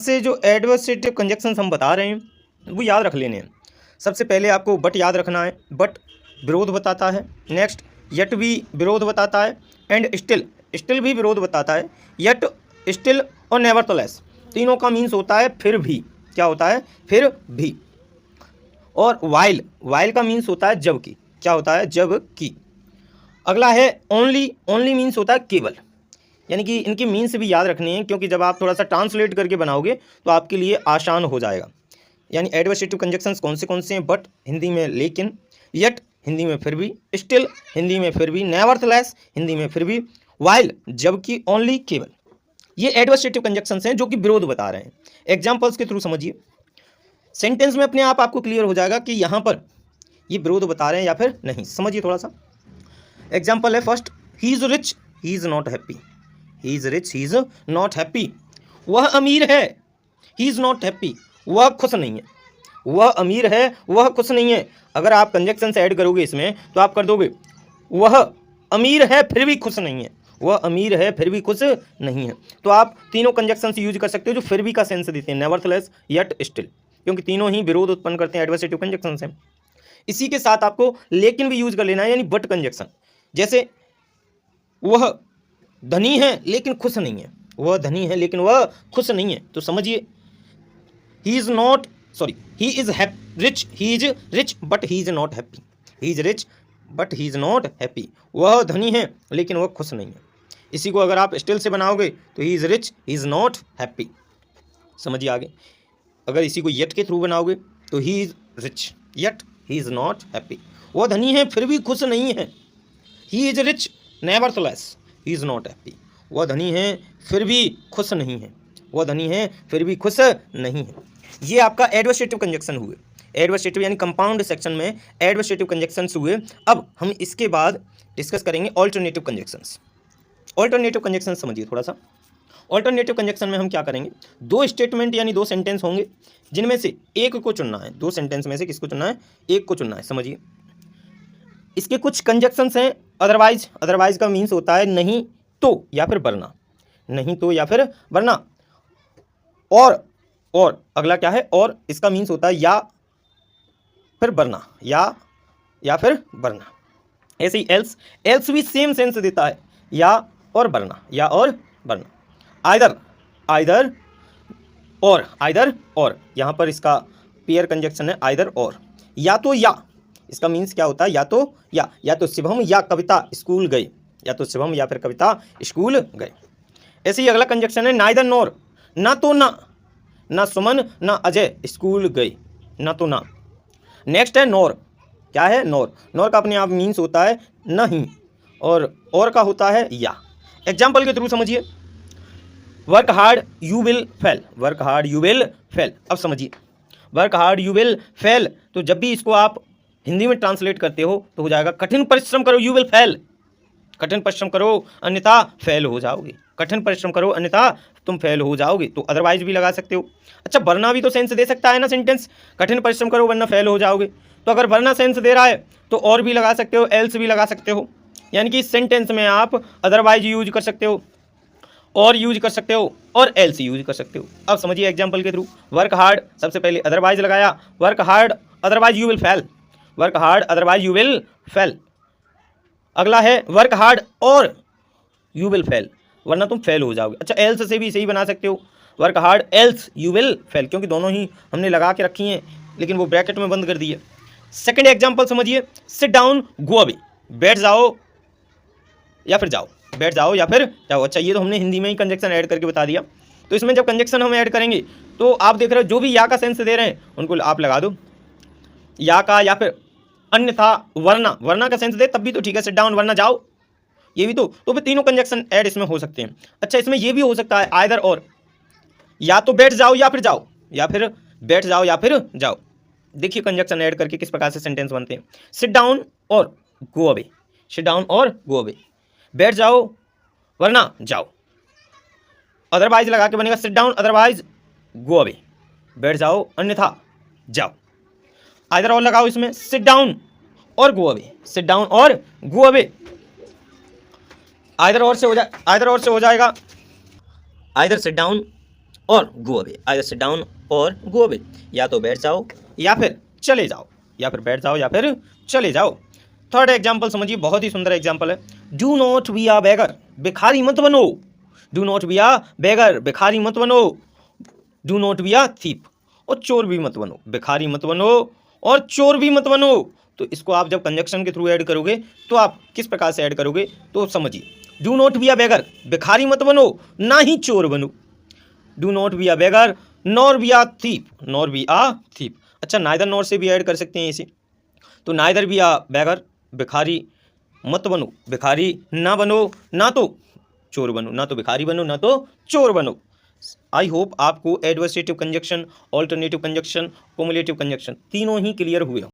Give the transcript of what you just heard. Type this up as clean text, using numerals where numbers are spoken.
से जो adversative conjunctions हम बता रहे हैं वो याद रख लेने हैं। सबसे पहले आपको बट याद रखना है। बट विरोध बताता है। नेक्स्ट यट भी विरोध बताता है। एंड स्टिल, स्टिल भी विरोध बताता है। यट, स्टिल और नेवरथलेस, तीनों का मीन्स होता है फिर भी। क्या होता है? फिर भी। और वाइल, वाइल का मीन्स होता है जबकि। क्या होता है? जबकि। अगला है ओनली, ओनली मीन्स होता है केवल। यानी कि इनके मीन्स भी याद रखने हैं, क्योंकि जब आप थोड़ा सा ट्रांसलेट करके बनाओगे तो आपके लिए आसान हो जाएगा। यानी एडवर्सेटिव कंजक्शंस कौन से हैं? बट हिंदी में लेकिन, यट हिंदी में फिर भी, स्टिल हिंदी में फिर भी, नेवरथलेस हिंदी में फिर भी, वाइल जबकि, ओनली केवल। ये एडवर्सेटिव कंजक्शंस हैं जो कि विरोध बता रहे हैं। एग्जाम्पल्स के थ्रू समझिए। सेंटेंस में अपने आप आपको क्लियर हो जाएगा कि यहाँ पर ये विरोध बता रहे हैं या फिर नहीं। समझिए थोड़ा सा। एग्जाम्पल है first, he is rich, he is not happy. He is rich, he is not happy. वह अमीर है, ही इज़ नॉट हैप्पी, वह खुश नहीं है। वह अमीर है, वह खुश नहीं है। अगर आप कंजक्शन से ऐड करोगे इसमें तो आप कर दोगे वह अमीर है फिर भी खुश नहीं है। वह अमीर है फिर भी खुश नहीं है। तो आप तीनों कंजक्शन यूज कर सकते हो जो फिर भी का सेंस देते हैं, नेवरथलेस, यट, स्टिल, क्योंकि तीनों ही विरोध उत्पन्न करते हैं, एडवर्सेटिव कंजक्शन हैं। इसी के साथ आपको लेकिन भी यूज कर लेना है, यानी बट कंजक्शन। जैसे वह धनी है लेकिन खुश नहीं है। वह धनी है लेकिन वह खुश नहीं है। तो समझिए, ही is not, sorry, he is rich, he is rich but he is not happy. He is rich but he is not happy. वह धनी है लेकिन वह खुश नहीं है। इसी को अगर आप स्टिल से बनाओगे तो he is rich, he is not happy. समझिए आगे। अगर इसी को यट के थ्रू बनाओगे तो he is rich yet he is not happy. वह धनी है फिर भी खुश नहीं है। He is rich nevertheless he is not happy. वह धनी है फिर भी खुश नहीं है। वह धनी है फिर भी खुश नहीं है। ये आपका एडवर्सेटिव कंजक्शन हुए। एडवर्सेटिव यानी कंपाउंड सेक्शन में एडवर्सेटिव कंजक्शंस हुए। अब हम इसके बाद डिस्कस करेंगे ऑल्टरनेटिव कंजक्शंस। ऑल्टरनेटिव कंजक्शन समझिए थोड़ा सा। ऑल्टरनेटिव कंजक्शन में हम क्या करेंगे, दो स्टेटमेंट यानी दो सेंटेंस होंगे, जिनमें से एक को चुनना है। दो सेंटेंस में से किसको चुनना है? एक को चुनना है। समझिए, इसके कुछ कंजक्शंस हैं। अदरवाइज, अदरवाइज का मीन्स होता है नहीं तो या फिर वरना। नहीं तो या फिर वरना। और अगला क्या है? और इसका मीन्स होता है या फिर वरना, या फिर वरना। ऐसे ही एल्स, एल्स भी सेम सेंस देता है, या और वरना, या और वरना। आइदर, आइदर और, आइदर और, यहाँ पर इसका पेयर कंजक्शन है आइदर और। या तो या, इसका मीन्स क्या होता है? या तो या तो शिवम या कविता स्कूल गए। या तो शिवम या फिर कविता स्कूल गए। ऐसे ही अगला कंजक्शन है नाइदर नॉर, ना तो ना सुमन ना अजय स्कूल गए, ना तो ना। नेक्स्ट है नॉर। क्या है? नॉर। नॉर का अपने आप मीन्स होता है नहीं, और का होता है या। एग्जाम्पल के थ्रू समझिए। Work hard you will fail, work hard you will fail. अब समझिए, work hard you will fail, तो जब भी इसको आप हिंदी में ट्रांसलेट करते हो तो हो जाएगा कठिन परिश्रम करो यू विल फेल। कठिन परिश्रम करो अन्यथा फेल हो जाओगे। कठिन परिश्रम करो अन्यथा तुम फेल हो जाओगे। तो अदरवाइज भी लगा सकते हो। अच्छा, वरना भी तो सेंस दे सकता है ना सेंटेंस। कठिन परिश्रम करो वरना फेल हो जाओगे। तो अगर वरना सेंस दे रहा है तो और भी लगा सकते हो, एल्स भी लगा सकते हो। यानी कि इस सेंटेंस में आप अदरवाइज यूज कर सकते हो, और यूज कर सकते हो, और एल्स यूज कर सकते हो। अब समझिए एग्जाम्पल के थ्रू। वर्क हार्ड, सबसे पहले अदरवाइज लगाया। Work hard otherwise you will fail. Work hard otherwise you will fail. अगला है वर्क हार्ड और यू विल फेल, वरना तुम फेल हो जाओगे। अच्छा, एल्स से भी सही बना सकते हो, work hard else you will fail, क्योंकि दोनों ही हमने लगा के रखी हैं लेकिन वो ब्रैकेट में बंद कर दी है। सेकेंड एग्जाम्पल समझिए। सिट डाउन गो अवे, बैठ जाओ या फिर जाओ, बैठ जाओ या फिर जाओ। अच्छा, ये तो हमने हिंदी में ही कंजक्शन ऐड करके बता दिया। तो इसमें जब कंजक्शन हम ऐड करेंगे तो आप देख रहे हो जो भी या का सेंस दे रहे हैं उनको आप लगा दो या का, या फिर अन्यथा वरना, वरना का सेंस दे तब भी तो ठीक है। सिट डाउन वरना जाओ, ये भी तो फिर तीनों कंजक्शन ऐड इसमें हो सकते हैं। अच्छा, इसमें ये भी हो सकता है आइदर और, या तो बैठ जाओ या फिर जाओ, या फिर बैठ जाओ या फिर जाओ। देखिए कंजक्शन ऐड करके किस प्रकार से सेंटेंस बनते हैं। सिट डाउन और गो अवे, सिट डाउन और गो अवे, बैठ जाओ वरना जाओ। अदरवाइज लगा के बनेगा sit down otherwise go away, बैठ जाओ अन्यथा जाओ। आइदर और लगाओ इसमें, सिट डाउन और गो अवे, सिट डाउन और गो अवे। आइदर और से हो जाएगा आइदर सिट डाउन और go away, either sit down और गो अवे, या तो बैठ जाओ या फिर चले जाओ, या फिर बैठ जाओ या फिर चले जाओ। थर्ड एग्जाम्पल समझिए, बहुत ही सुंदर एग्जाम्पल है। डू नॉट बी अ बेगर, भिखारी मत बनो। डू नॉट बी अ बेगर, भिखारी मत बनो। Do not be a thief, और चोर भी मत बनो। भिखारी मत बनो और चोर भी मत बनो। तो इसको आप जब कंजक्शन के थ्रू ऐड करोगे तो आप किस प्रकार से ऐड करोगे, तो समझिए। डू नॉट बी अ बेगर, भिखारी मत बनो, ना ही चोर बनो। Do not be a beggar nor be a thief, nor be a thief. अच्छा, नाइदर नॉर से भी ऐड कर सकते हैं इसे, तो नाइदर बी अ बेगर, भिखारी मत बनो, भिखारी ना बनो, ना तो चोर बनो, ना तो भिखारी बनो ना तो चोर बनो। आई होप आपको adversative conjunction, alternative conjunction, cumulative conjunction तीनों ही क्लियर हुए हो।